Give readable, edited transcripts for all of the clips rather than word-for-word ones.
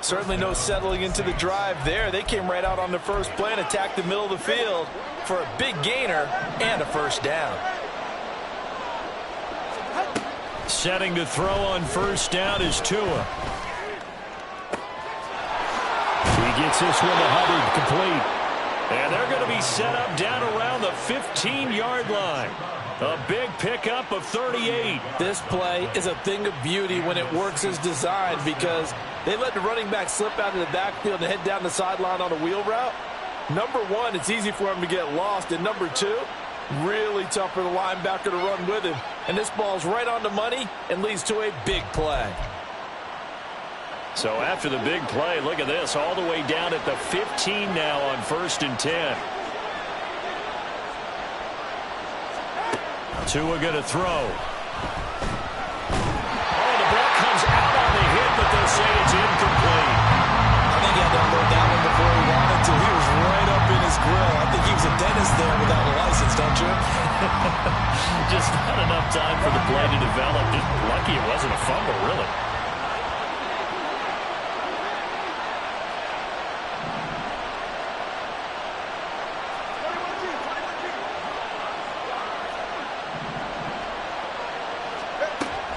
Certainly no settling into the drive there. They came right out on the first play and attacked the middle of the field for a big gainer and a first down. Setting to throw on first down is Tua. He gets this one to Hubbard, complete. And they're going to be set up down around the 15-yard line. A big pickup of 38. This play is a thing of beauty when it works as designed because they let the running back slip out of the backfield and head down the sideline on a wheel route. Number one, it's easy for him to get lost. And number two, really tough for the linebacker to run with him. And this ball's right on the money and leads to a big play. So after the big play, look at this, all the way down at the 15 now on 1st and 10. Tua going to throw. Oh, the ball comes out on the hit, but they'll say it's incomplete. I think he had to unload that one before he wanted to. He was right up in his grill. I think he was a dentist there without a license, don't you? Just not enough time for the play to develop. Just lucky it wasn't a fumble, really.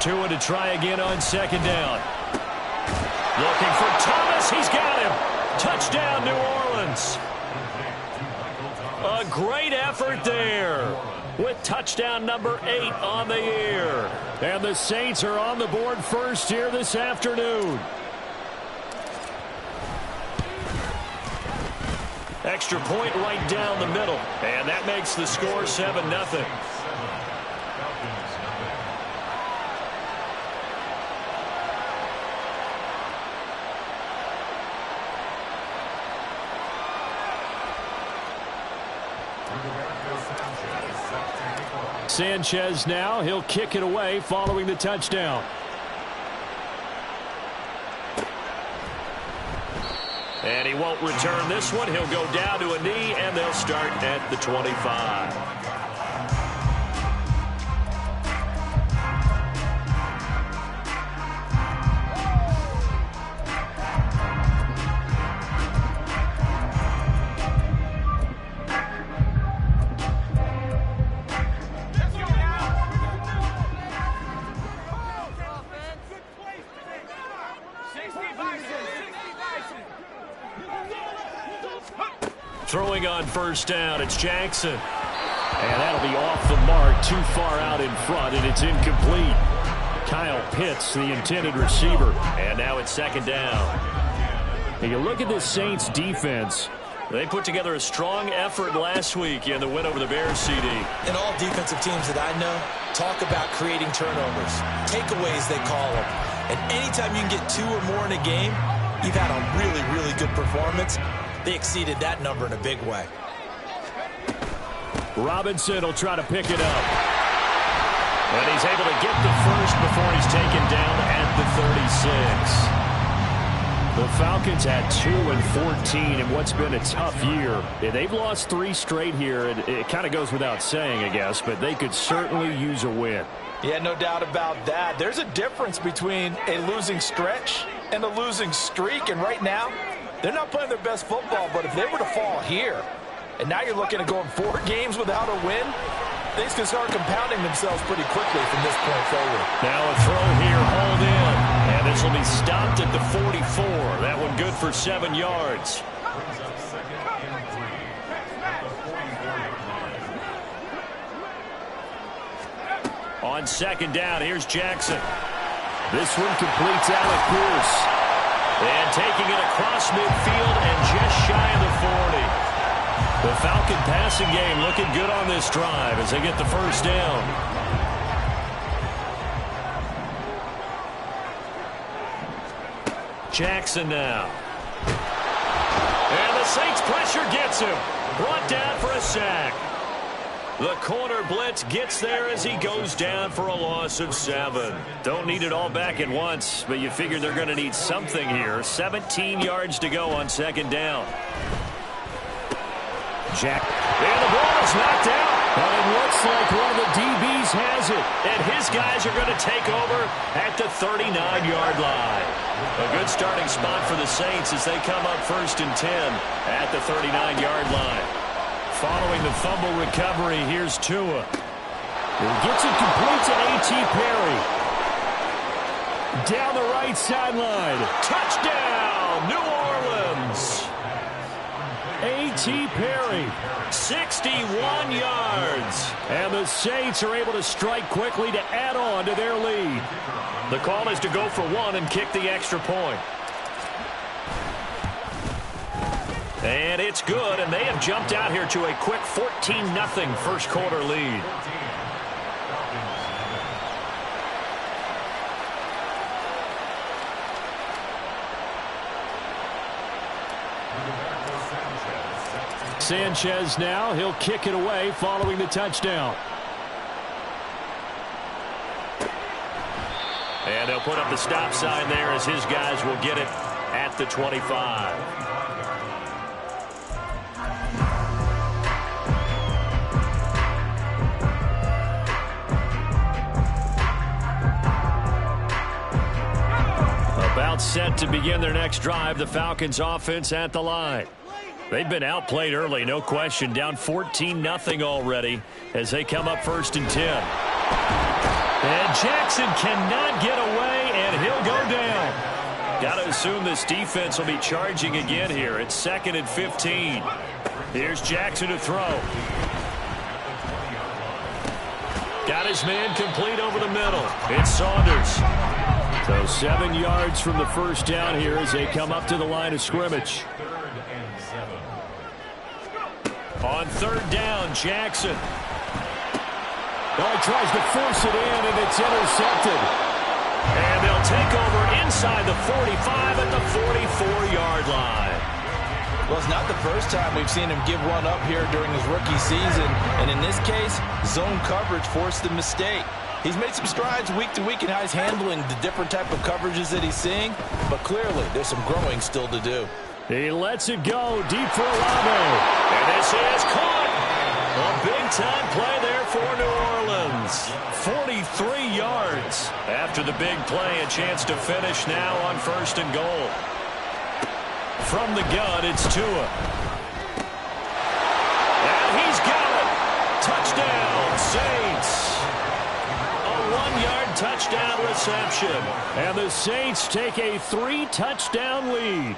Tua to try again on second down. Looking for Thomas. He's got him. Touchdown, New Orleans. A great effort there with touchdown number 8 on the year. And the Saints are on the board first here this afternoon. Extra point right down the middle. And that makes the score 7-0. Sanchez now, he'll kick it away following the touchdown. And he won't return this one. He'll go down to a knee, and they'll start at the 25. Throwing on first down, it's Jackson. And that'll be off the mark, too far out in front, and it's incomplete. Kyle Pitts, the intended receiver. And now it's second down. And you look at this Saints defense. They put together a strong effort last week in the win over the Bears, CD. And all defensive teams that I know talk about creating turnovers. Takeaways, they call them. And anytime you can get 2 or more in a game, you've had a really, really good performance. They exceeded that number in a big way. Robinson will try to pick it up. And he's able to get the first before he's taken down at the 36. The Falcons had 2 and 14 in what's been a tough year. They've lost 3 straight here. It kind of goes without saying, I guess, but they could certainly use a win. Yeah, no doubt about that. There's a difference between a losing stretch and a losing streak, and right now, they're not playing their best football, but if they were to fall here, and now you're looking at going 4 games without a win, things can start compounding themselves pretty quickly from this point forward. Now a throw here, hauled in, and this will be stopped at the 44. That one good for 7 yards. On second down, here's Jackson. This one completes Alec Pierce. And taking it across midfield and just shy of the 40. The Falcon passing game looking good on this drive as they get the first down. Jackson now. And the Saints pressure gets him. Brought down for a sack. The corner blitz gets there as he goes down for a loss of 7. Don't need it all back at once, but you figure they're going to need something here. 17 yards to go on second down. Jack. And the ball is knocked out. And it looks like one of the DBs has it. And his guys are going to take over at the 39-yard line. A good starting spot for the Saints as they come up 1st and 10 at the 39-yard line. Following the fumble recovery, here's Tua. He gets it complete to A.T. Perry. Down the right sideline. Touchdown, New Orleans. A.T. Perry, 61 yards. And the Saints are able to strike quickly to add on to their lead. The call is to go for one and kick the extra point. And it's good, and they have jumped out here to a quick 14-0 first quarter lead. Sanchez now, he'll kick it away following the touchdown. And they'll put up the stop sign there as his guys will get it at the 25. About set to begin their next drive, the Falcons offense at the line. They've been outplayed early, no question, down 14-0 already as they come up 1st and 10. And Jackson cannot get away, and he'll go down. Got to assume this defense will be charging again here. It's 2nd and 15. Here's Jackson to throw. Got his man complete over the middle. It's Saunders. So 7 yards from the first down here as they come up to the line of scrimmage. On 3rd down, Jackson. Oh, he tries to force it in, and it's intercepted. And they'll take over inside the 45 at the 44-yard line. Well, it's not the first time we've seen him give one up here during his rookie season. And in this case, zone coverage forced the mistake. He's made some strides week to week in how he's handling the different type of coverages that he's seeing. But clearly, there's some growing still to do. He lets it go deep for Olave. And this is caught. A big-time play there for New Orleans. 43 yards. After the big play, a chance to finish now on 1st and goal. From the gun, it's Tua. And he's got it. Touchdown, Saints. A 1-yard touchdown reception. And the Saints take a 3-touchdown lead.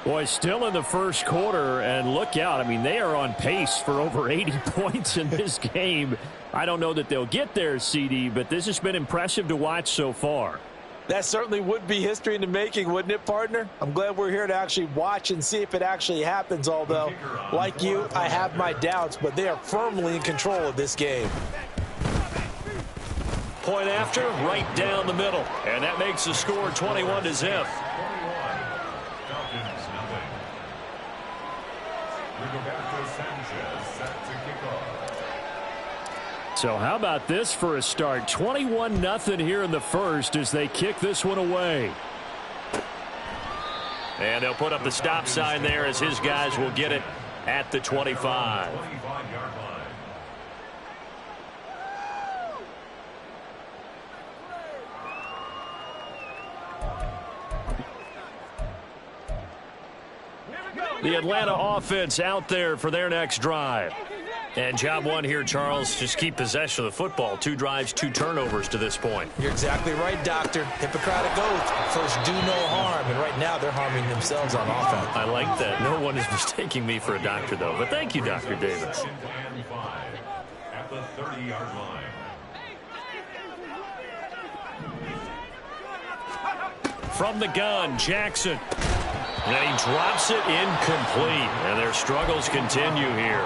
Boy, still in the first quarter, and look out. I mean, they are on pace for over 80 points in this game. I don't know that they'll get there, CD, but this has been impressive to watch so far. That certainly would be history in the making, wouldn't it, partner? I'm glad we're here to actually watch and see if it actually happens, although, like you, I have my doubts, but they are firmly in control of this game. Point after, right down the middle, and that makes the score 21-0. So how about this for a start? 21-0 here in the first as they kick this one away. And they'll put up the stop sign there as his guys will get it at the 25. The Atlanta offense out there for their next drive. And job one here, Charles, just keep possession of the football. 2 drives, 2 turnovers to this point. You're exactly right, Doctor. Hippocratic oath. First, do no harm. And right now, they're harming themselves on offense. I like that. No one is mistaking me for a doctor, though. But thank you, Dr. Davis. At the 30-yard line. From the gun, Jackson. And he drops it incomplete. And their struggles continue here.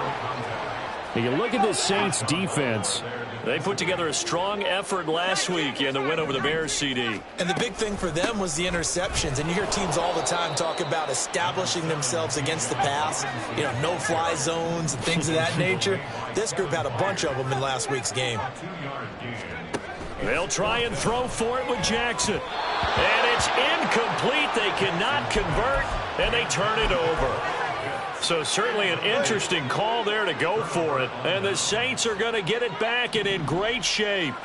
You look at this Saints defense. They put together a strong effort last week in the win over the Bears, CD. And the big thing for them was the interceptions. And you hear teams all the time talk about establishing themselves against the pass. You know, no-fly zones and things of that nature. This group had a bunch of them in last week's game. They'll try and throw for it with Jackson. And it's incomplete. They cannot convert, and they turn it over. So certainly an interesting call there to go for it. And the Saints are going to get it back and in great shape.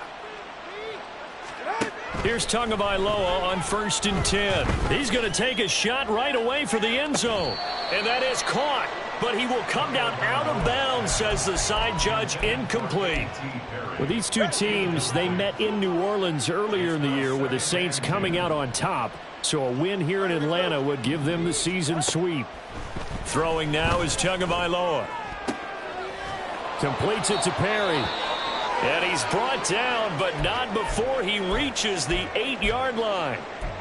Here's Tagovailoa on 1st and 10. He's going to take a shot right away for the end zone. And that is caught. But he will come down out of bounds, says the side judge, incomplete. Well, these two teams, they met in New Orleans earlier in the year with the Saints coming out on top. So a win here in Atlanta would give them the season sweep. Throwing now is Tagovailoa. Completes it to Perry. And he's brought down, but not before he reaches the 8-yard line.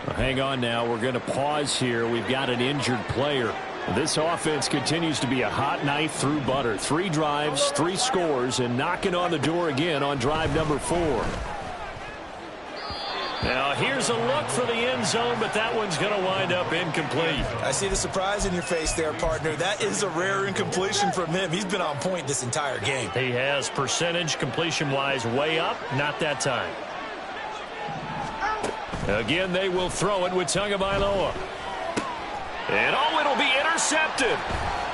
Well, hang on now. We're going to pause here. We've got an injured player. This offense continues to be a hot knife through butter. 3 drives, 3 scores, and knocking on the door again on drive number 4. Now here's a look for the end zone, but that one's going to wind up incomplete. I see the surprise in your face there, partner. That is a rare incompletion from him. He's been on point this entire game. He has percentage completion-wise way up, not that time. Again, they will throw it with Tagovailoa. And it'll be intercepted.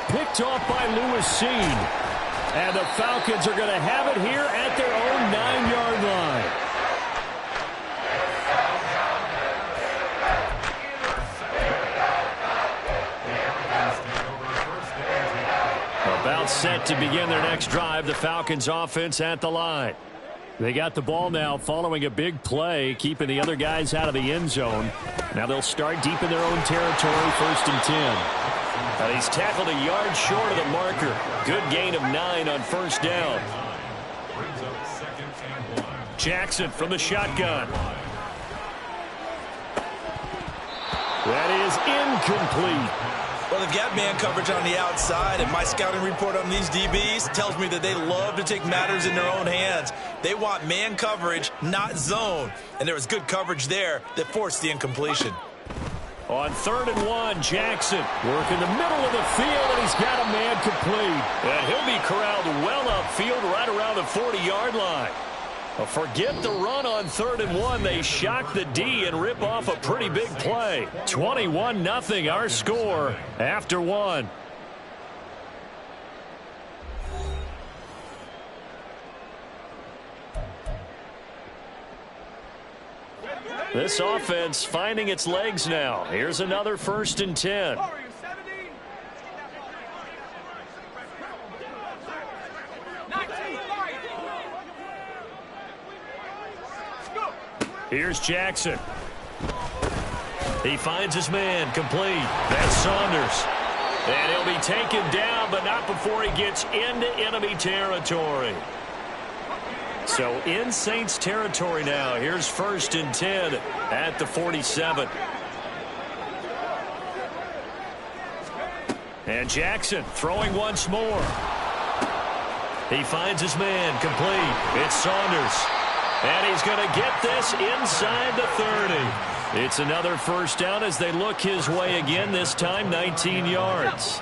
Picked off by Lewis Cine. And the Falcons are going to have it here at their own 9-yard line. About set to begin their next drive, the Falcons offense at the line. They got the ball now following a big play, keeping the other guys out of the end zone. Now they'll start deep in their own territory, 1st and 10. And he's tackled a yard short of the marker. Good gain of 9 on 1st down. Jackson from the shotgun. That is incomplete. Well, they've got man coverage on the outside, and my scouting report on these DBs tells me that they love to take matters in their own hands. They want man coverage, not zone. And there was good coverage there that forced the incompletion. On 3rd and 1, Jackson working the middle of the field, and he's got a man complete. And he'll be corralled well upfield right around the 40-yard line. Forget the run on 3rd and 1. They shock the D and rip off a pretty big play. 21-0 our score after 1. This offense finding its legs now. Here's another 1st and 10. Here's Jackson. He finds his man complete. That's Saunders. And he'll be taken down, but not before he gets into enemy territory. So in Saints territory now. Here's 1st and 10 at the 47. And Jackson throwing once more. He finds his man complete. It's Saunders. And he's going to get this inside the 30. It's another 1st down as they look his way again, this time 19 yards.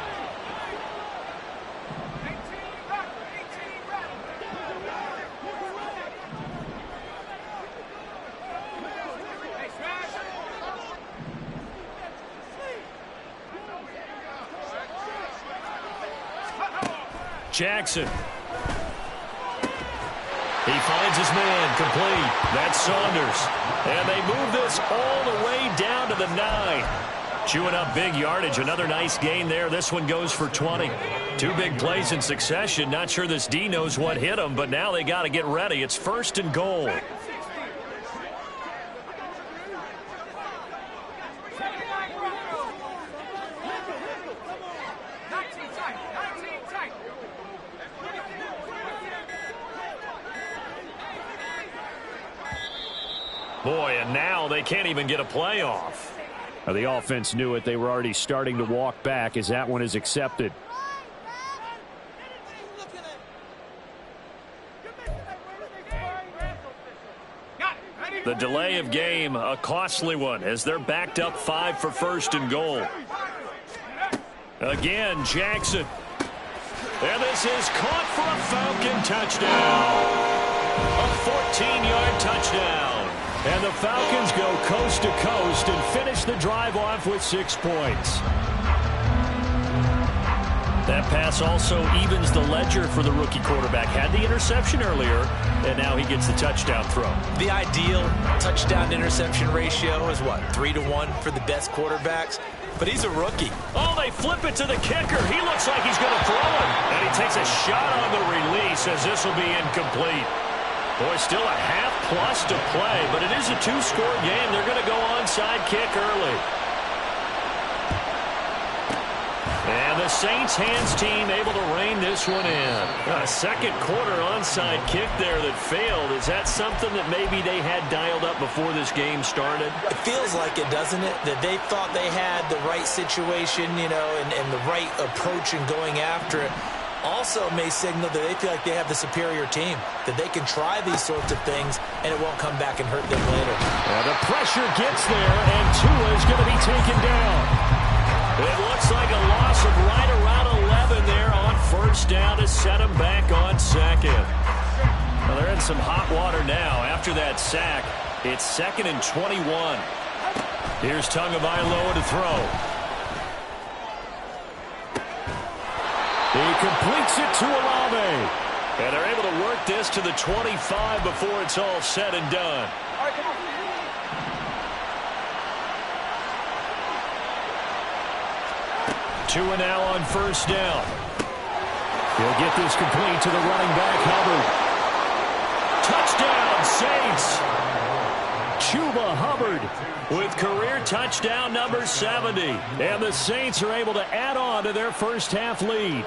Jackson. He finds his man complete. That's Saunders. And they move this all the way down to the 9. Chewing up big yardage. Another nice gain there. This one goes for 20. 2 big plays in succession. Not sure this D knows what hit him, but now they got to get ready. It's 1st and goal. Boy, and now they can't even get a play off. The offense knew it. They were already starting to walk back as that one is accepted. The delay of game, a costly one, as they're backed up 5 for 1st and goal. Again, Jackson. And this is caught for a Falcon touchdown. A 14-yard touchdown. And the Falcons go coast to coast and finish the drive off with 6 points. That pass also evens the ledger for the rookie quarterback. Had the interception earlier, and now he gets the touchdown throw. The ideal touchdown-interception ratio is, what, 3-to-1 for the best quarterbacks? But he's a rookie. Oh, they flip it to the kicker. He looks like he's going to throw it. And he takes a shot on the release as this will be incomplete. Boy, still a half-plus to play, but it is a two-score game. They're going to go onside kick early. And the Saints hands team able to rein this one in. A second quarter onside kick there that failed. Is that something that maybe they had dialed up before this game started? It feels like it, doesn't it? That they thought they had the right situation, you know, and the right approach in going after it. Also may signal that they feel like they have the superior team, that they can try these sorts of things, and it won't come back and hurt them later. The pressure gets there, and Tua is going to be taken down. It looks like a loss of right around 11 there on first down to set him back on second. Well, they're in some hot water now. After that sack, it's 2nd and 21. Here's Tagovailoa to throw. He completes it to Olave. And they're able to work this to the 25 before it's all said and done. Tua now on first down. He'll get this complete to the running back, Hubbard. Touchdown, Saints. Chuba Hubbard with career touchdown number 70. And the Saints are able to add on to their first half lead.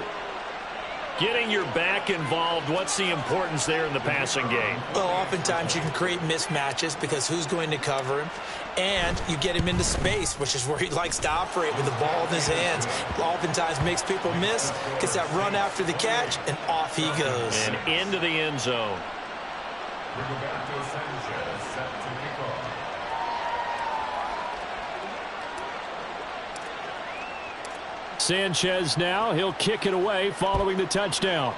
Getting your back involved, what's the importance there in the passing game? Well, oftentimes you can create mismatches because who's going to cover him? And you get him into space, which is where he likes to operate with the ball in his hands. Oftentimes makes people miss, gets that run after the catch, and off he goes. And into the end zone. Rigoberto Sanchez set to kick off. Sanchez now, he'll kick it away following the touchdown.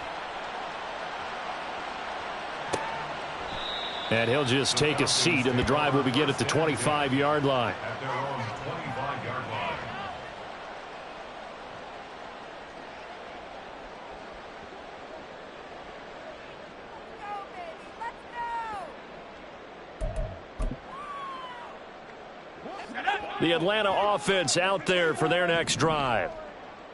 And he'll just take a seat, and the drive will begin at the 25-yard line. At their own 25-yard line. The Atlanta offense out there for their next drive.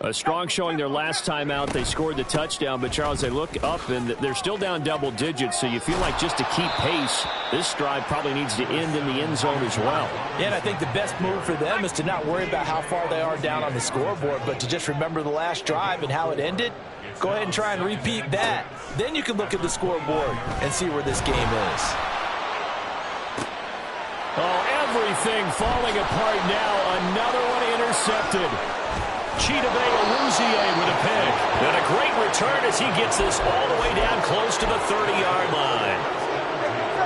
A strong showing their last time out. They scored the touchdown, but, Charles, they look up, and they're still down double digits, so you feel like just to keep pace, this drive probably needs to end in the end zone as well. Yeah, and I think the best move for them is to not worry about how far they are down on the scoreboard, but to just remember the last drive and how it ended. Go ahead and try and repeat that. Then you can look at the scoreboard and see where this game is. Oh, everything falling apart now. Another one intercepted. Chidobe Awuzie with a pick. And a great return as he gets this all the way down close to the 30-yard line.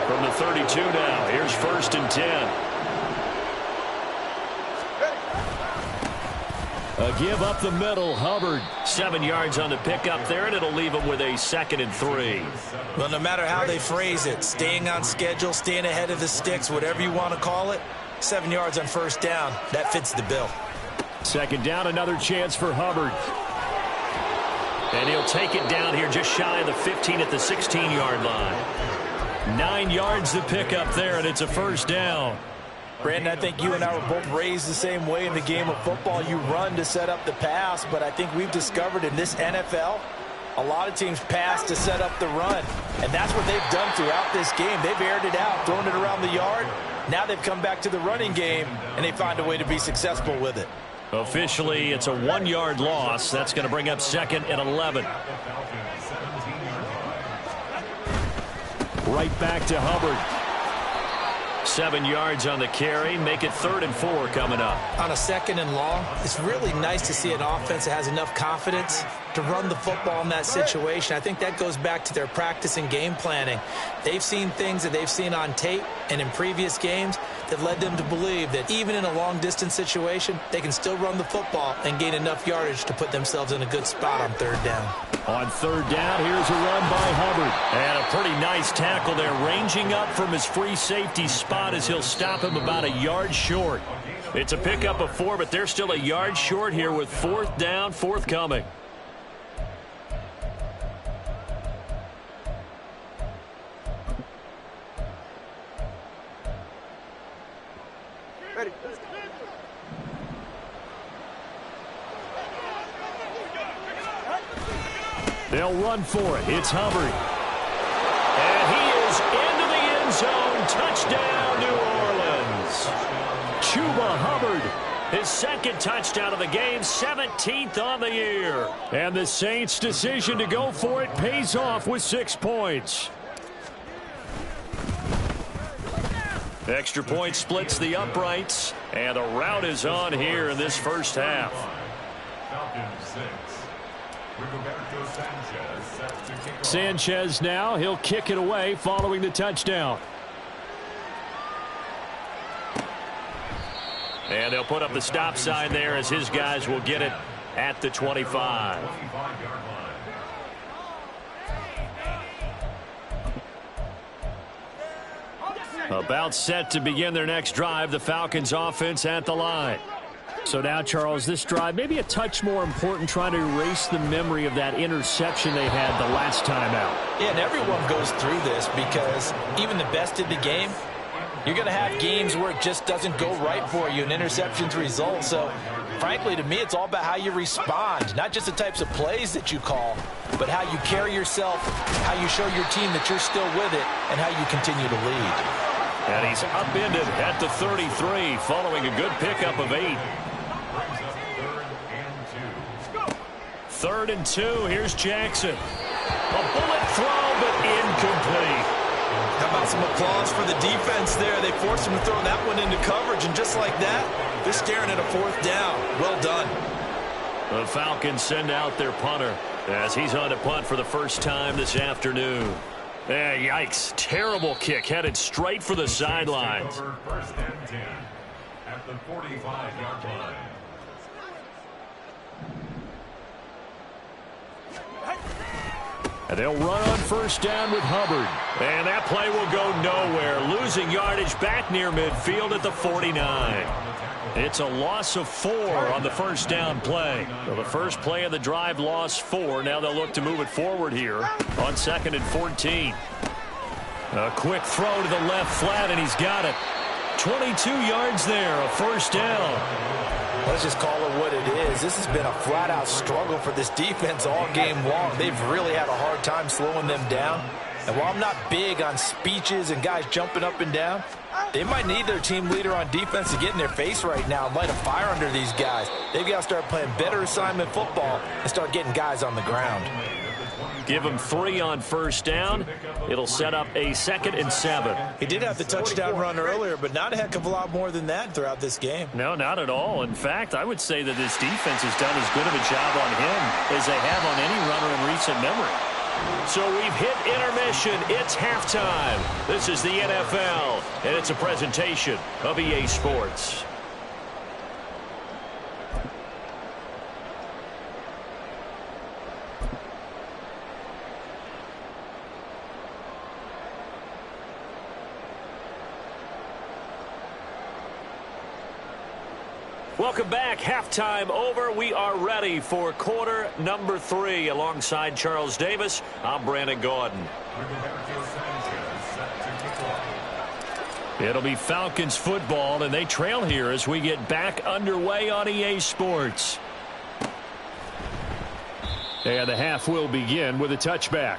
From the 32 now, here's 1st and 10. A give up the middle, Hubbard. 7 yards on the pickup there, and it'll leave him with a 2nd and 3. Well, no matter how they phrase it, staying on schedule, staying ahead of the sticks, whatever you want to call it, 7 yards on first down, that fits the bill. 2nd down, another chance for Hubbard. And he'll take it down here just shy of the 15 at the 16-yard line. 9 yards to pick up there, and it's a first down. Brandon, I think you and I were both raised the same way in the game of football. You run to set up the pass, but I think we've discovered in this NFL, a lot of teams pass to set up the run. And that's what they've done throughout this game. They've aired it out, thrown it around the yard. Now they've come back to the running game, and they find a way to be successful with it. Officially, it's a 1-yard loss. That's going to bring up 2nd and 11. Right back to Hubbard. 7 yards on the carry. Make it 3rd and 4 coming up. On a 2nd and long, it's really nice to see an offense that has enough confidence to run the football in that situation. I think that goes back to their practice and game planning. They've seen things that they've seen on tape and in previous games that led them to believe that even in a long-distance situation, they can still run the football and gain enough yardage to put themselves in a good spot on 3rd down. On 3rd down, here's a run by Hubbard. And a pretty nice tackle there, ranging up from his free safety spot as he'll stop him about a yard short. It's a pickup of 4, but they're still a yard short here with 4th down, forthcoming. They'll run for it. It's Hubbard. And he is into the end zone. Touchdown, New Orleans. Chuba Hubbard, his second touchdown of the game, 17th on the year. And the Saints' decision to go for it pays off with 6 points. Extra point splits the uprights, and a rout is on here in this first half. Falcons 6. Rigoberto Sanchez set to kick off. Sanchez now, he'll kick it away following the touchdown. And they'll put up the stop sign there as his guys will get it at the 25. 25-yard line. About set to begin their next drive, the Falcons offense at the line. So now, Charles, this drive maybe a touch more important, trying to erase the memory of that interception they had the last time out. Yeah, and everyone goes through this because even the best in the game, you're going to have games where it just doesn't go right for you, and interceptions result. So, frankly, to me, it's all about how you respond, not just the types of plays that you call, but how you carry yourself, how you show your team that you're still with it, and how you continue to lead. And he's upended at the 33 following a good pickup of 8. Brings up 3rd and 2. 3rd and 2. Here's Jackson. A bullet throw, but incomplete. How about some applause for the defense there? They forced him to throw that one into coverage, and just like that, they're staring at a 4th down. Well done. The Falcons send out their punter as he's on to punt for the first time this afternoon. Yikes. Terrible kick headed straight for the sidelines. 1st and 10 at the 45-yard line. And they'll run on 1st down with Hubbard. And that play will go nowhere. Losing yardage back near midfield at the 49. It's a loss of 4 on the 1st down play. So the first play of the drive lost 4. Now they'll look to move it forward here on 2nd and 14. A quick throw to the left flat, and he's got it. 22 yards there, a 1st down. Let's just call it what it is. This has been a flat-out struggle for this defense all game long. They've really had a hard time slowing them down. And while I'm not big on speeches and guys jumping up and down, they might need their team leader on defense to get in their face right now and light a fire under these guys. They've got to start playing better assignment football and start getting guys on the ground. Give him 3 on 1st down. It'll set up a 2nd and 7. He did have the touchdown run earlier, but not a heck of a lot more than that throughout this game. No, not at all. In fact, I would say that this defense has done as good of a job on him as they have on any runner in recent memory. So we've hit intermission. It's halftime. This is the NFL, and it's a presentation of EA Sports. Welcome back. Halftime over. We are ready for quarter number 3. Alongside Charles Davis, I'm Brandon Gaudin. Rigoberto Sanchez set to kick off. It'll be Falcons football, and they trail here as we get back underway on EA Sports. And the half will begin with a touchback.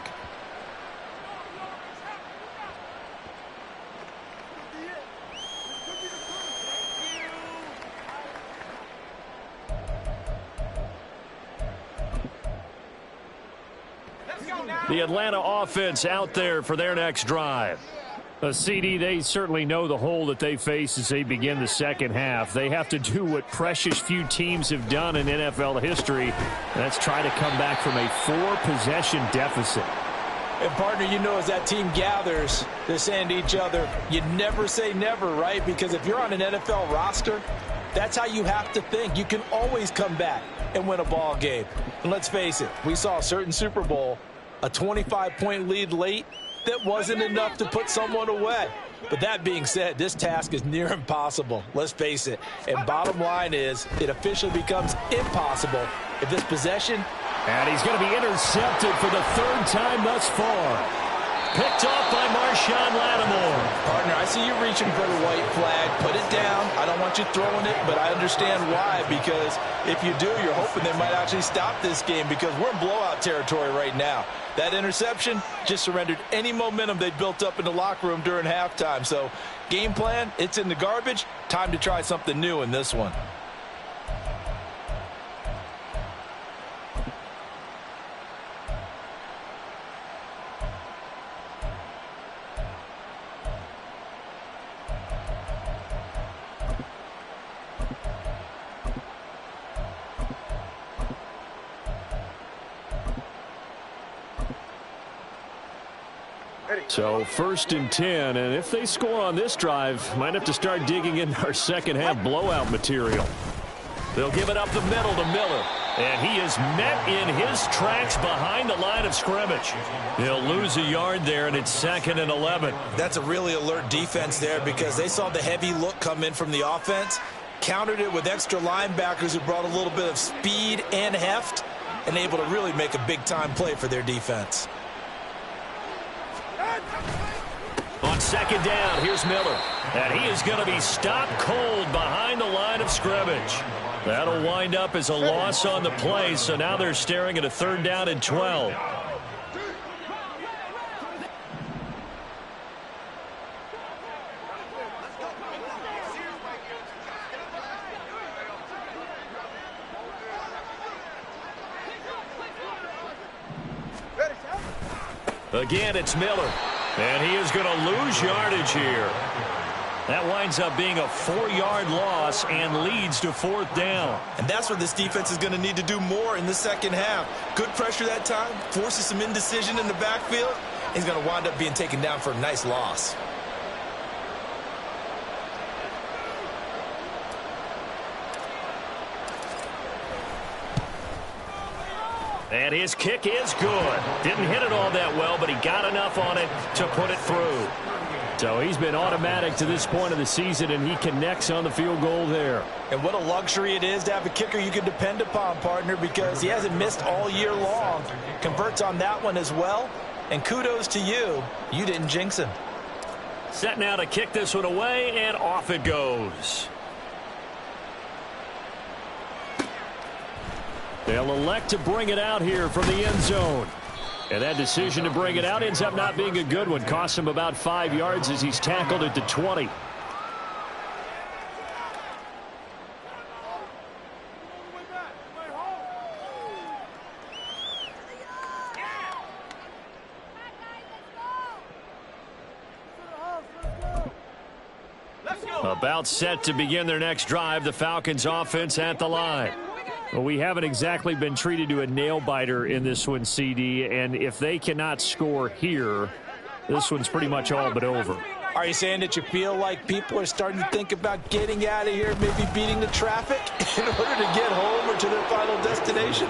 The Atlanta offense out there for their next drive. CD, they certainly know the hole that they face as they begin the second half. They have to do what precious few teams have done in NFL history. That's try to come back from a 4-possession deficit. And, partner, you know, as that team gathers, they're saying to each other, you never say never, right? Because if you're on an NFL roster, that's how you have to think. You can always come back and win a ball game. And let's face it, we saw a certain Super Bowl, a 25-point lead late, that wasn't enough to put someone away. But that being said, this task is near impossible. Let's face it. And bottom line is, it officially becomes impossible if this possession. And he's going to be intercepted for the 3rd time thus far. Picked off by Marshawn Lattimore. Partner, I see you reaching for the white flag. Put it down. I don't want you throwing it, but I understand why, because if you do, you're hoping they might actually stop this game, because we're in blowout territory right now. That interception just surrendered any momentum they built up in the locker room during halftime. So game plan, it's in the garbage. Time to try something new in this one. So 1st and 10, and if they score on this drive, might have to start digging in our second half blowout material. They'll give it up the middle to Miller, and he is met in his tracks behind the line of scrimmage. He'll lose a yard there, and it's 2nd and 11. That's a really alert defense there, because they saw the heavy look come in from the offense, countered it with extra linebackers who brought a little bit of speed and heft, and able to really make a big-time play for their defense. On 2nd down, here's Miller. And he is going to be stopped cold behind the line of scrimmage. That'll wind up as a loss on the play, so now they're staring at a 3rd down and 12. Again, it's Miller. And he is going to lose yardage here. That winds up being a 4-yard loss and leads to 4th down. And that's what this defense is going to need to do more in the second half. Good pressure that time, forces some indecision in the backfield. He's going to wind up being taken down for a nice loss. And his kick is good. Didn't hit it all that well, but he got enough on it to put it through. So he's been automatic to this point of the season, and he connects on the field goal there. And what a luxury it is to have a kicker you can depend upon, partner, because he hasn't missed all year long. Converts on that one as well. And kudos to you. You didn't jinx him. Set now to kick this one away, and off it goes. They'll elect to bring it out here from the end zone. And that decision to bring it out ends up not being a good one. Costs him about 5 yards as he's tackled at the 20. About set to begin their next drive. The Falcons offense at the line. Well, we haven't exactly been treated to a nail-biter in this one, CD, and if they cannot score here, this one's pretty much all but over. Are you saying that you feel like people are starting to think about getting out of here, maybe beating the traffic in order to get home or to their final destination?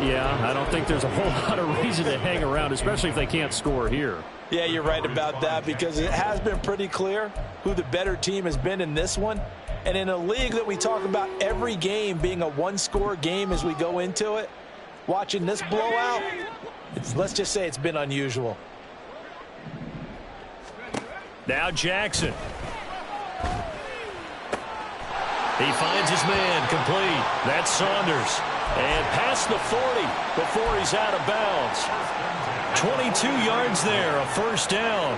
Yeah, I don't think there's a whole lot of reason to hang around, especially if they can't score here. Yeah, you're right about that, because it has been pretty clear who the better team has been in this one. And in a league that we talk about every game being a one-score game as we go into it, watching this blowout, let's just say it's been unusual. Now Jackson. He finds his man complete. That's Saunders. And past the 40 before he's out of bounds. 22 yards there, a 1st down.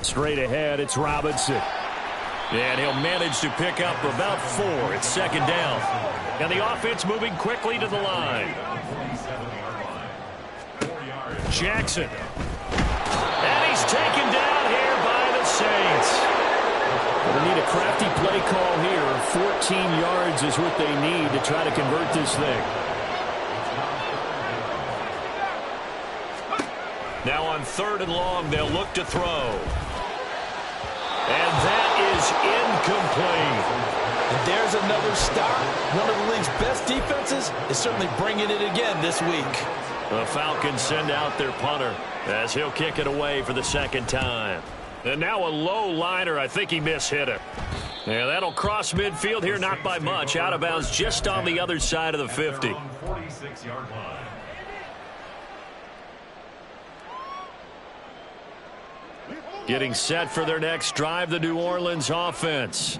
Straight ahead, it's Robinson. And he'll manage to pick up about 4. It's 2nd down. And the offense moving quickly to the line. Jackson. And he's taken down here by the Saints. They need a crafty play call here. 14 yards is what they need to try to convert this thing. Now on 3rd and long, they'll look to throw. And that is incomplete. And there's another stop. One of the league's best defenses is certainly bringing it again this week. The Falcons send out their punter as he'll kick it away for the 2nd time. And now a low liner. I think he mishit it. Yeah, that'll cross midfield here, not by much. Out of bounds just on the other side of the 50. 46-yard line. Getting set for their next drive, the New Orleans offense.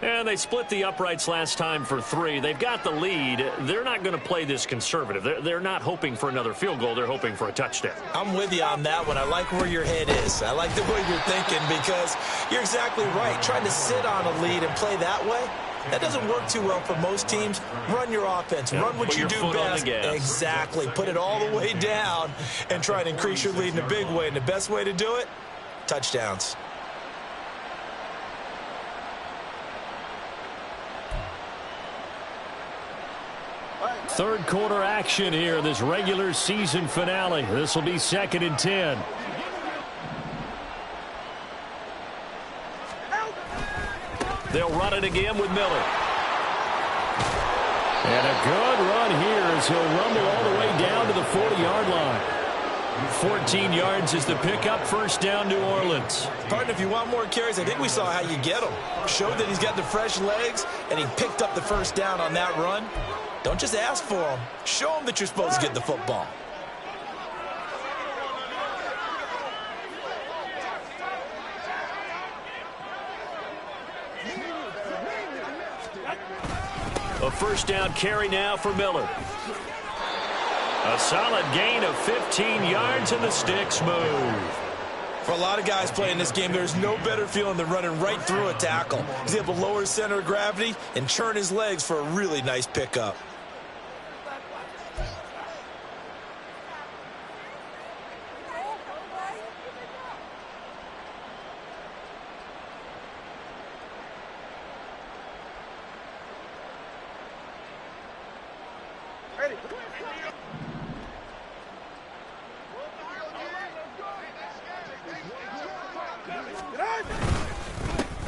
And they split the uprights last time for 3. They've got the lead. They're not going to play this conservative. They're not hoping for another field goal. They're hoping for a touchdown. I'm with you on that one. I like where your head is. I like the way you're thinking because you're exactly right. Trying to sit on a lead and play that way, that doesn't work too well for most teams. Run your offense. Run what you do best. Exactly. Put it all the way down and try and increase your lead in a big way. And the best way to do it, touchdowns. Third quarter action here, this regular season finale. This will be 2nd and 10. They'll run it again with Miller. And a good run here as he'll rumble all the way down to the 40-yard line. 14 yards is the pickup. First down, New Orleans. Partner, if you want more carries, I think we saw how you get them. Showed that he's got the fresh legs, and he picked up the first down on that run. Don't just ask for them. Show them that you're supposed to get the football. A first down carry now for Miller. A solid gain of 15 yards, and the sticks move. For a lot of guys playing this game, there's no better feeling than running right through a tackle. He's able to lower his center of gravity and churn his legs for a really nice pickup.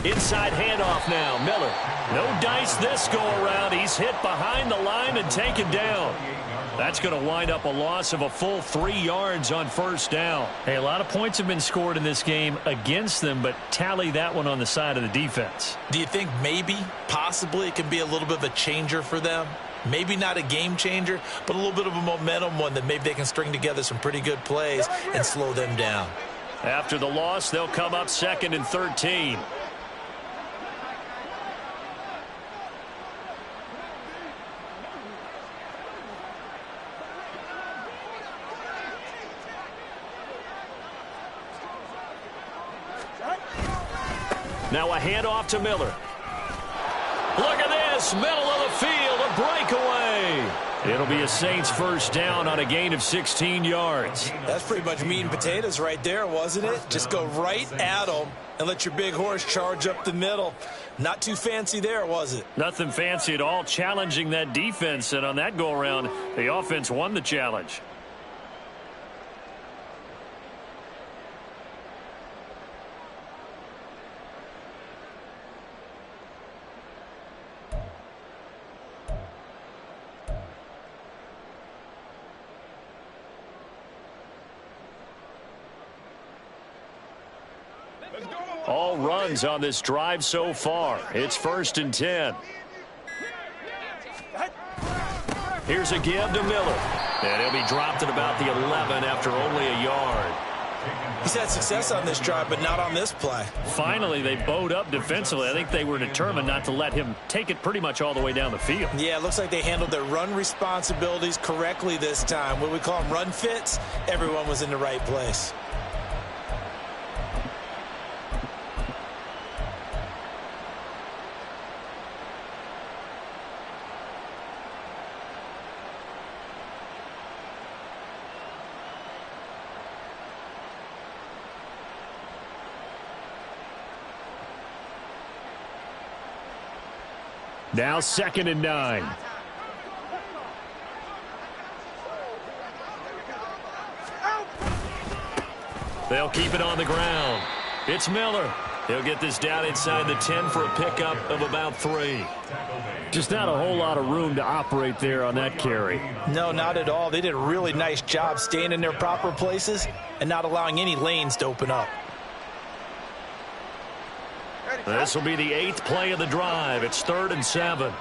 Inside handoff now, Miller. No dice this go-around. He's hit behind the line and taken down. That's going to wind up a loss of a full 3 yards on first down. Hey, a lot of points have been scored in this game against them, but tally that one on the side of the defense. Do you think maybe, possibly, it can be a little bit of a changer for them? Maybe not a game changer, but a little bit of a momentum one that maybe they can string together some pretty good plays and slow them down. After the loss, they'll come up 2nd and 13. Now a handoff to Miller. Look at this, middle of the field, a breakaway. It'll be a Saints first down on a gain of 16 yards. That's pretty much meat and potatoes right there, wasn't it? Just go right at them and let your big horse charge up the middle. Not too fancy there, was it? Nothing fancy at all, challenging that defense, and on that go-around, the offense won the challenge. All runs on this drive so far. It's 1st and 10. Here's a give to Miller. And he'll be dropped at about the 11 after only a yard. He's had success on this drive, but not on this play. Finally, they bowed up defensively. I think they were determined not to let him take it pretty much all the way down the field. Yeah, it looks like they handled their run responsibilities correctly this time. What we call them run fits, everyone was in the right place. Now 2nd and 9. They'll keep it on the ground. It's Miller. He'll get this down inside the 10 for a pickup of about 3. Just not a whole lot of room to operate there on that carry. No, not at all. They did a really nice job staying in their proper places and not allowing any lanes to open up. This will be the 8th play of the drive. It's 3rd and 7.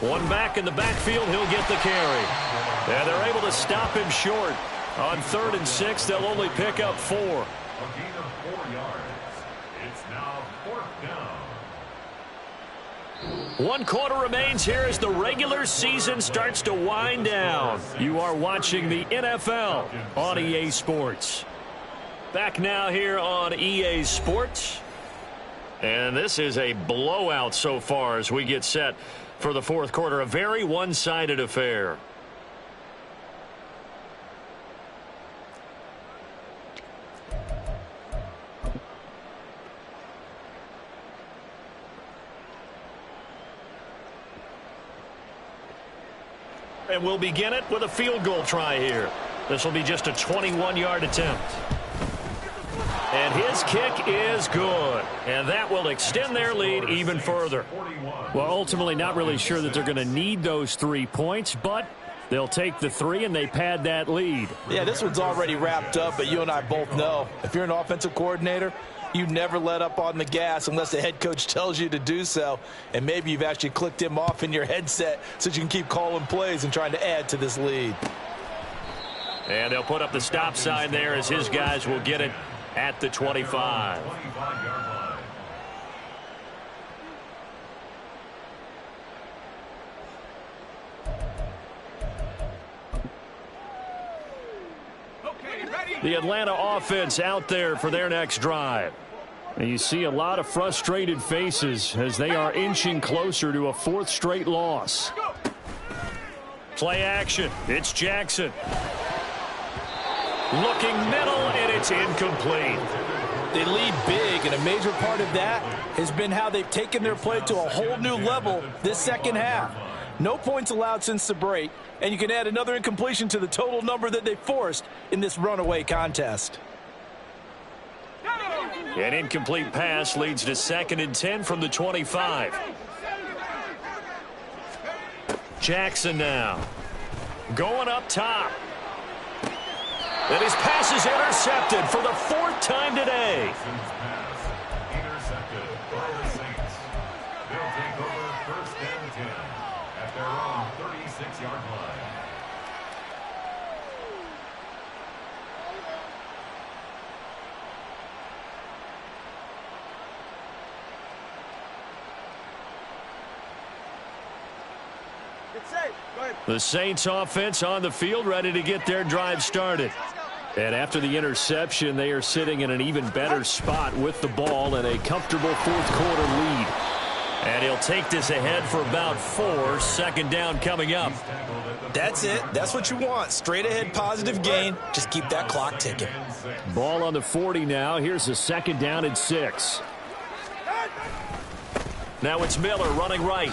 One back in the backfield. He'll get the carry. And they're able to stop him short. On 3rd and 6, they'll only pick up 4. A gain of 4 yards. It's now 4th down. 1 quarter remains here as the regular season starts to wind down. You are watching the NFL on EA Sports. Back now here on EA Sports. And this is a blowout so far as we get set for the 4th quarter. A very one-sided affair. And we'll begin it with a field goal try here. This will be just a 21-yard attempt. And his kick is good. And that will extend their lead even further. Well, ultimately not really sure that they're going to need those 3 points, but they'll take the 3 and they pad that lead. Yeah, this one's already wrapped up, but you and I both know if you're an offensive coordinator, you never let up on the gas unless the head coach tells you to do so. And maybe you've actually clicked him off in your headset so you can keep calling plays and trying to add to this lead. And they'll put up the stop sign there as his guys will get it at the 25. 25-yard line. The Atlanta offense out there for their next drive. And you see a lot of frustrated faces as they are inching closer to a 4th straight loss. Play action. It's Jackson. Looking middle, and it's incomplete. They lead big, and a major part of that has been how they've taken their play to a whole new level this second half. No points allowed since the break, and you can add another incompletion to the total number that they forced in this runaway contest. An incomplete pass leads to 2nd and 10 from the 25. Jackson now. Going up top. And his pass is intercepted for the 4th time today. Pass intercepted by the Saints. They'll take over 1st and 10 at their own 36-yard line. The Saints offense on the field ready to get their drive started. And after the interception, they are sitting in an even better spot with the ball and a comfortable 4th quarter lead. And he'll take this ahead for about 4. 2nd down coming up. That's it. That's what you want. Straight ahead positive gain. Just keep that clock ticking. Ball on the 40 now. Here's a 2nd down and 6. Now it's Miller running right.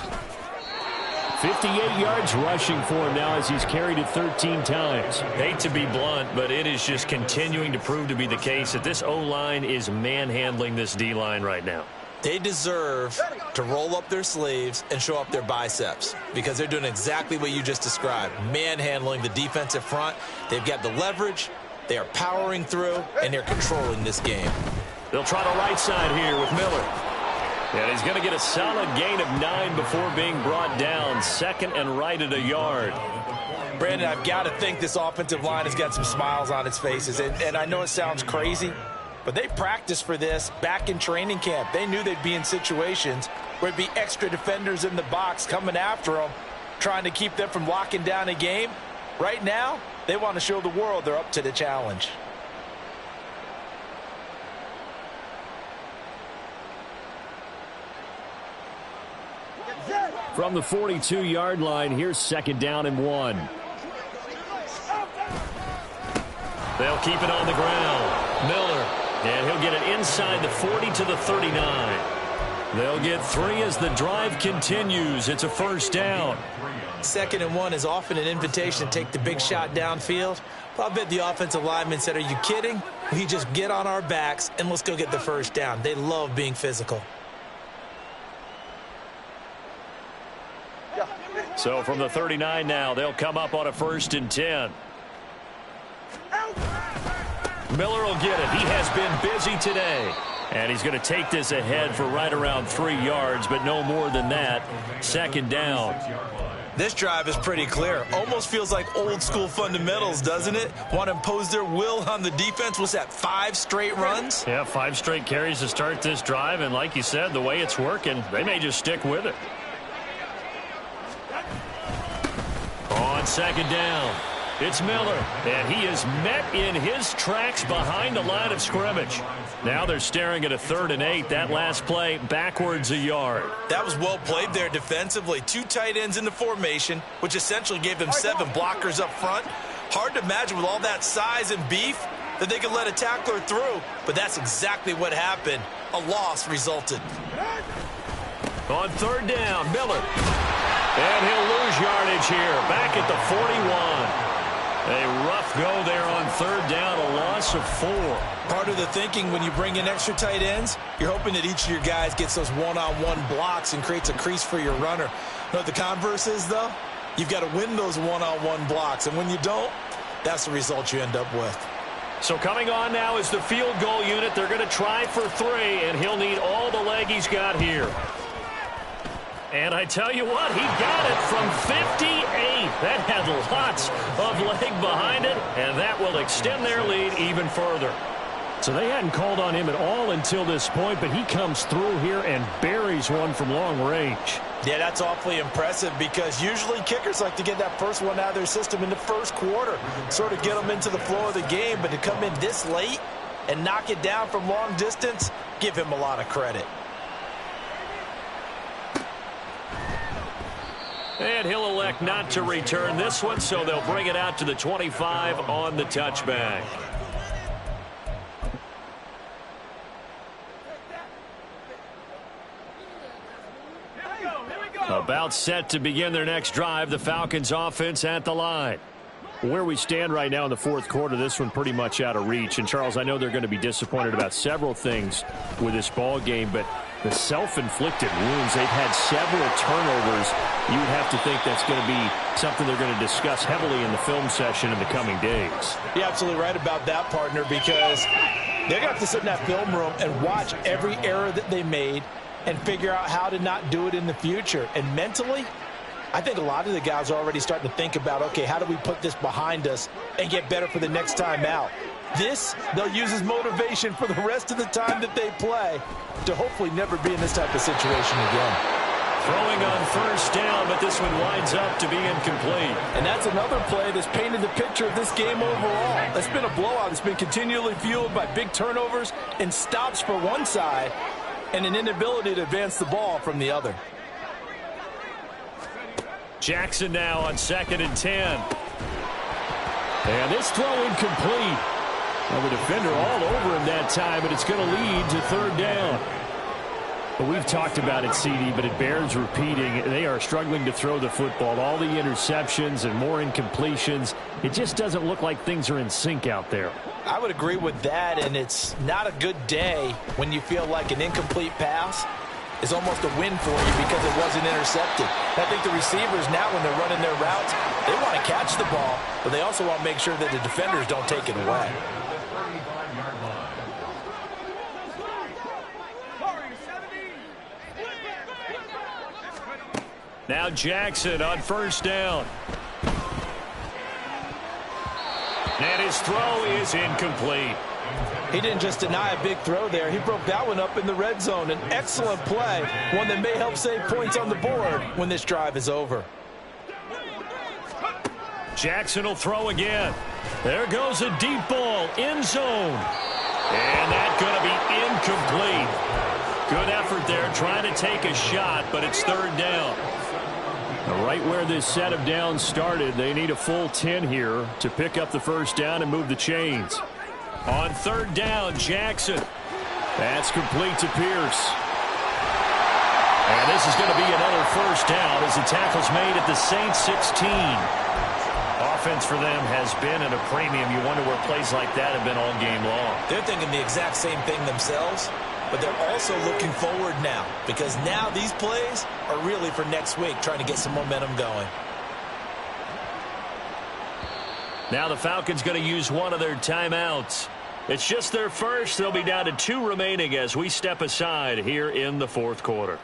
58 yards rushing for him now as he's carried it 13 times. Hate to be blunt, but it is just continuing to prove to be the case that this O-line is manhandling this D-line right now. They deserve to roll up their sleeves and show up their biceps because they're doing exactly what you just described, manhandling the defensive front. They've got the leverage, they are powering through, and they're controlling this game. They'll try the right side here with Miller. And he's going to get a solid gain of 9 before being brought down. 2nd and right at a yard. Brandon, I've got to think this offensive line has got some smiles on its faces. And I know it sounds crazy, but they practiced for this back in training camp. They knew they'd be in situations where there'd be extra defenders in the box coming after them, trying to keep them from locking down a game. Right now, they want to show the world they're up to the challenge. From the 42-yard line, here's 2nd down and 1. They'll keep it on the ground. Miller, and he'll get it inside the 40 to the 39. They'll get 3 as the drive continues. It's a 1st down. 2nd and 1 is often an invitation to take the big shot downfield. Well, I bet the offensive lineman said, are you kidding? We just get on our backs and let's go get the 1st down. They love being physical. So from the 39 now, they'll come up on a 1st and 10. Miller will get it. He has been busy today. And he's going to take this ahead for right around 3 yards, but no more than that. Second down. This drive is pretty clear. Almost feels like old school fundamentals, doesn't it? Want to impose their will on the defense. Was that 5 straight runs? Yeah, 5 straight carries to start this drive. And like you said, the way it's working, they may just stick with it. On second down, it's Miller. And he is met in his tracks behind the line of scrimmage. Now they're staring at a 3rd and 8. That last play, backwards a yard. That was well played there defensively. 2 tight ends in the formation, which essentially gave them 7 blockers up front. Hard to imagine with all that size and beef that they could let a tackler through, but that's exactly what happened. A loss resulted. On 3rd down, Miller. And he'll lose yardage here, back at the 41. A rough go there on 3rd down, a loss of 4. Part of the thinking when you bring in extra tight ends, you're hoping that each of your guys gets those one-on-one blocks and creates a crease for your runner. You know what the converse is, though? You've got to win those one-on-one blocks, and when you don't, that's the result you end up with. So coming on now is the field goal unit. They're going to try for 3, and he'll need all the leg he's got here. And I tell you what, he got it from 58. That had lots of leg behind it, and that will extend their lead even further. So they hadn't called on him at all until this point, but he comes through here and buries one from long range. Yeah, that's awfully impressive because usually kickers like to get that first one out of their system in the first quarter, sort of get them into the flow of the game, but to come in this late and knock it down from long distance, give him a lot of credit. And he'll elect not to return this one, so they'll bring it out to the 25 on the touchback. About set to begin their next drive, the Falcons offense at the line. Where we stand right now in the 4th quarter, this one pretty much out of reach. And, Charles, I know they're going to be disappointed about several things with this ball game, but the self-inflicted wounds, they've had several turnovers. You would have to think that's going to be something they're going to discuss heavily in the film session in the coming days. You're absolutely right about that, partner, because they're going to have to sit in that film room and watch every error that they made and figure out how to not do it in the future. And mentally, I think a lot of the guys are already starting to think about, okay, how do we put this behind us and get better for the next time out? This, they'll use as motivation for the rest of the time that they play to hopefully never be in this type of situation again. Throwing on 1st down, but this one winds up to be incomplete. And that's another play that's painted the picture of this game overall. It's been a blowout. It's been continually fueled by big turnovers and stops for one side and an inability to advance the ball from the other. Jackson now on 2nd and 10. And this throw incomplete. Well, the defender all over him that time, but it's going to lead to 3rd down. But we've talked about it, CD, but it bears repeating. They are struggling to throw the football. All the interceptions and more incompletions. It just doesn't look like things are in sync out there. I would agree with that, and it's not a good day when you feel like an incomplete pass is almost a win for you because it wasn't intercepted. I think the receivers now, when they're running their routes, they want to catch the ball, but they also want to make sure that the defenders don't take it away. Now Jackson on 1st down. And his throw is incomplete. He didn't just deny a big throw there. He broke that one up in the red zone. An excellent play, one that may help save points on the board when this drive is over. Jackson will throw again. There goes a deep ball, end zone. And that's going to be incomplete. Good effort there, trying to take a shot, but it's 3rd down. Right where this set of downs started, they need a full 10 here to pick up the 1st down and move the chains. On 3rd down, Jackson. That's complete to Pierce. And this is going to be another 1st down as the tackle's made at the Saints 16. Offense for them has been at a premium. You wonder where plays like that have been all game long. They're thinking the exact same thing themselves, but they're also looking forward now because now these plays are really for next week, trying to get some momentum going. Now the Falcons going to use one of their timeouts. It's just their first. They'll be down to 2 remaining as we step aside here in the fourth quarter.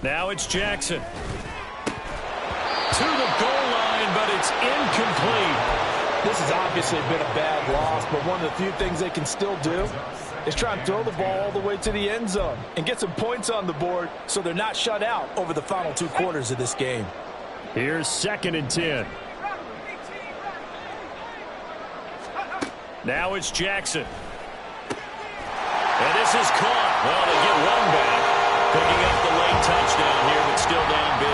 Now it's Jackson. To the goal line, but it's incomplete. This has obviously been a bad loss, but one of the few things they can still do is try and throw the ball all the way to the end zone and get some points on the board so they're not shut out over the final 2 quarters of this game. Here's 2nd and 10. Now it's Jackson. And this is caught. Well, they get one back. Picking up the late touchdown here, but still down big.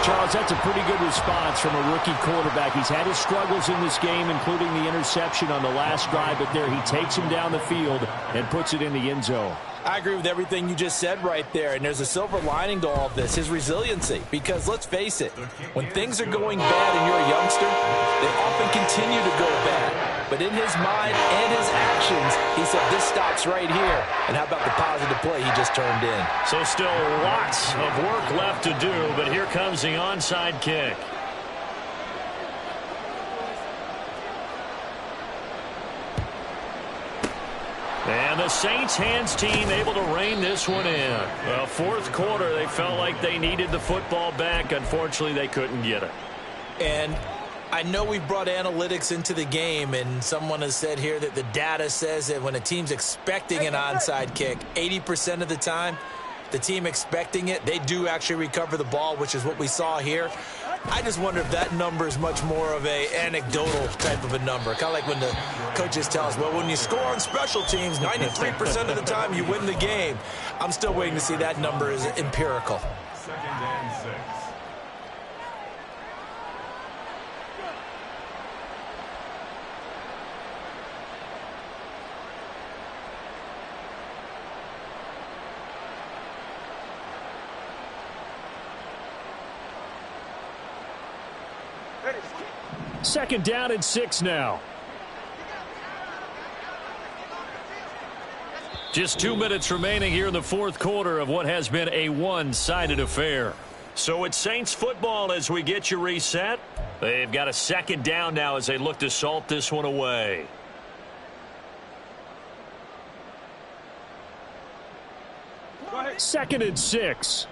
Charles, that's a pretty good response from a rookie quarterback. He's had his struggles in this game, including the interception on the last drive, but there he takes him down the field and puts it in the end zone. I agree with everything you just said right there, and there's a silver lining to all of this, his resiliency. Because let's face it, when things are going bad and you're a youngster, they often continue to go bad. But in his mind and his actions, he said, this stops right here. And how about the positive play he just turned in? So still lots of work left to do, but here comes the onside kick. And the Saints hands team able to rein this one in. Well, fourth quarter, they felt like they needed the football back. Unfortunately, they couldn't get it. And I know we've brought analytics into the game, and someone has said here that the data says that when a team's expecting an onside kick, 80% of the time, the team expecting it, they do actually recover the ball, which is what we saw here. I just wonder if that number is much more of a anecdotal type of a number. Kind of like when the coaches tell us, well, when you score on special teams, 93% of the time you win the game. I'm still waiting to see that number is empirical. 2nd and 6. Second down and 6 now. Just 2 minutes remaining here in the fourth quarter of what has been a one-sided affair. So it's Saints football as we get you reset. They've got a 2nd down now as they look to salt this one away. Second and 6.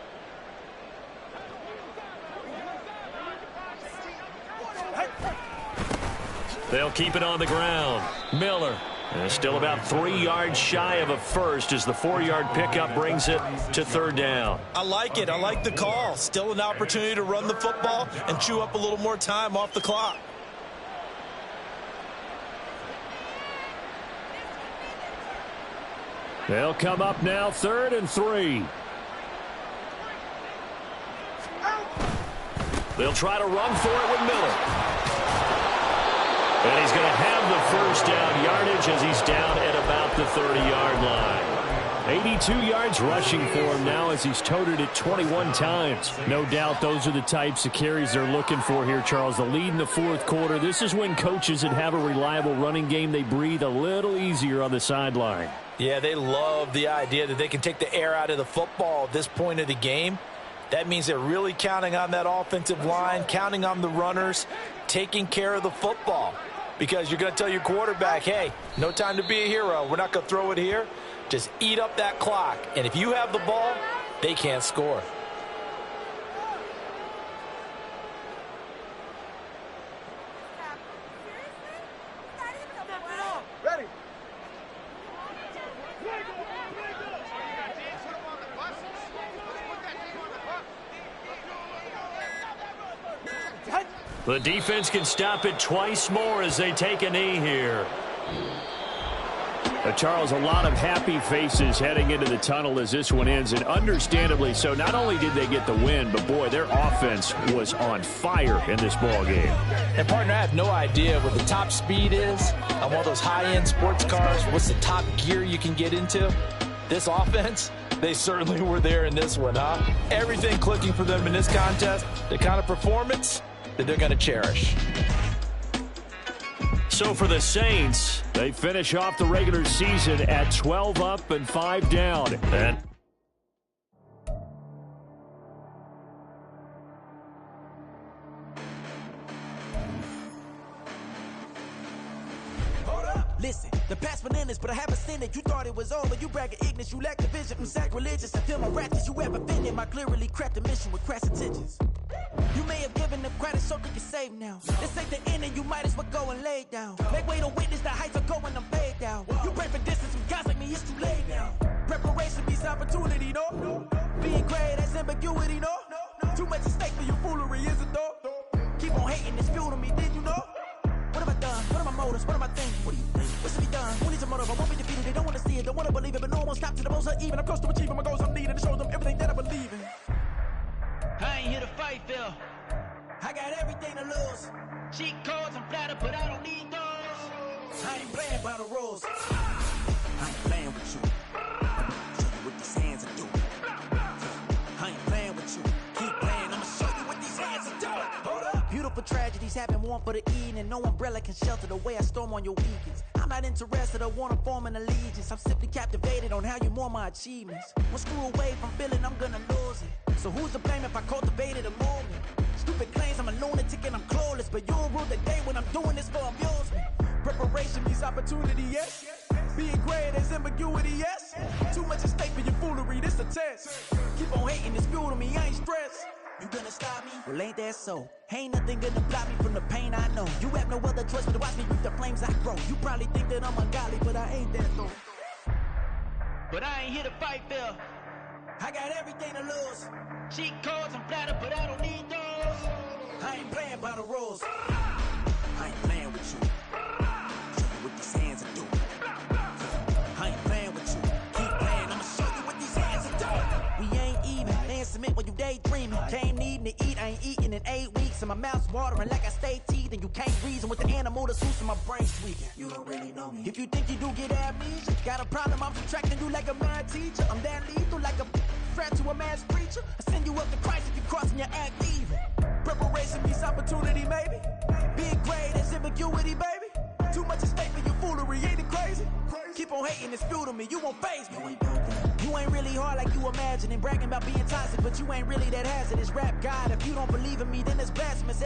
They'll keep it on the ground. Miller. Still about 3 yards shy of a first as the 4-yard pickup brings it to 3rd down. I like it. I like the call. Still an opportunity to run the football and chew up a little more time off the clock. They'll come up now 3rd and 3. They'll try to run for it with Miller. And he's going to have the first down yardage as he's down at about the 30-yard line. 82 yards rushing for him now as he's toted it 21 times. No doubt those are the types of carries they're looking for here, Charles. The lead in the fourth quarter. This is when coaches that have a reliable running game, they breathe a little easier on the sideline. Yeah, they love the idea that they can take the air out of the football at this point of the game. That means they're really counting on that offensive line, counting on the runners, taking care of the football. Because you're going to tell your quarterback, hey, no time to be a hero. We're not going to throw it here. Just eat up that clock. And if you have the ball, they can't score. The defense can stop it twice more as they take a knee here. Charles, a lot of happy faces heading into the tunnel as this one ends, and understandably so. Not only did they get the win, but boy, their offense was on fire in this ball game. And partner, I have no idea what the top speed is on one of those high-end sports cars. What's the top gear you can get into? This offense, they certainly were there in this one, huh? Everything clicking for them in this contest, the kind of performance that they're going to cherish. So for the Saints, they finish off the regular season at 12 up and 5 down. And listen, the past bananas, but I haven't seen it. You thought it was over, you bragging ignorance, you lack the vision. I'm sacrilegious, I feel my ratchets, you ever offended my clearly crafted mission with crass intentions. You may have given them credit so they can save now. This ain't the end and you might as well go and lay down. Make way to witness the heights are going, I'm paid down. You pray for distance from guys like me, it's too late now. Preparation beats opportunity, no? Being great, that's ambiguity, no? Too much at stake for your foolery, is it though? Keep on hating, it's fuel to me, did you know? What have I done? What are my motives? What am I thinking? What do you think? What's to be done? Who needs a motive? I won't be defeated. They don't want to see it, don't want to believe it, but no one stop to the most even. I'm close to achieving my goals. I'm needing to show them everything that I believe in. I ain't here to fight, Phil. I got everything to lose. Cheat codes, I'm flattered, but I don't need those. I ain't playing by the rules. I ain't playing with you. Show you what these hands are doing. I ain't playing with you. Keep playing, I'ma show you what these hands are doing. Hold up. Beautiful tragedies happen, one for the evening. No umbrella can shelter the way I storm on your weekends. I'm not interested, I wanna form an allegiance. I'm simply captivated on how you mourn my achievements. One screw away from feeling I'm gonna lose it. So who's to blame if I cultivated a movement? Stupid claims I'm a lunatic and I'm clueless, but you'll rule the day when I'm doing this for amusement. Preparation means opportunity, yes. Being great as ambiguity, yes. Too much at stake for your foolery, this a test. Keep on hating, it's fuel to me, I ain't stressed. You gonna stop me? Well, ain't that so? Ain't nothing gonna block me from the pain I know. You have no other choice but to watch me reap the flames I grow. You probably think that I'm ungodly, but I ain't that though. But I ain't here to fight, Phil. I got everything to lose. Cheat codes, I'm flattered, but I don't need those. I ain't playing by the rules. I ain't playing with you. Show you what these hands are doing. I ain't playing with you. Keep playing, I'ma show you what these hands are doing. We ain't even. Laying cement when you daydreaming. Came needing to eat, I ain't eating in 8 weeks. And my mouth's watering like I stay teeth. And you can't reason with the animal that's loose in my brain tweaking. You don't really know me. If you think you do get amnesia, got a problem, I'm subtracting you like a mad teacher. I'm that lethal like a threat to a mass preacher. I send you up to Christ if you crossing your act even. Preparation means opportunity, maybe. Being great is ambiguity, baby. Too much at stake for your foolery, ain't it crazy? Keep on hating, it's fuel to me, you won't faze me. You ain't really hard like you imagining. Bragging about being toxic, but you ain't really that hazardous. Rap God, if you don't believe in me, then it's blasphemous.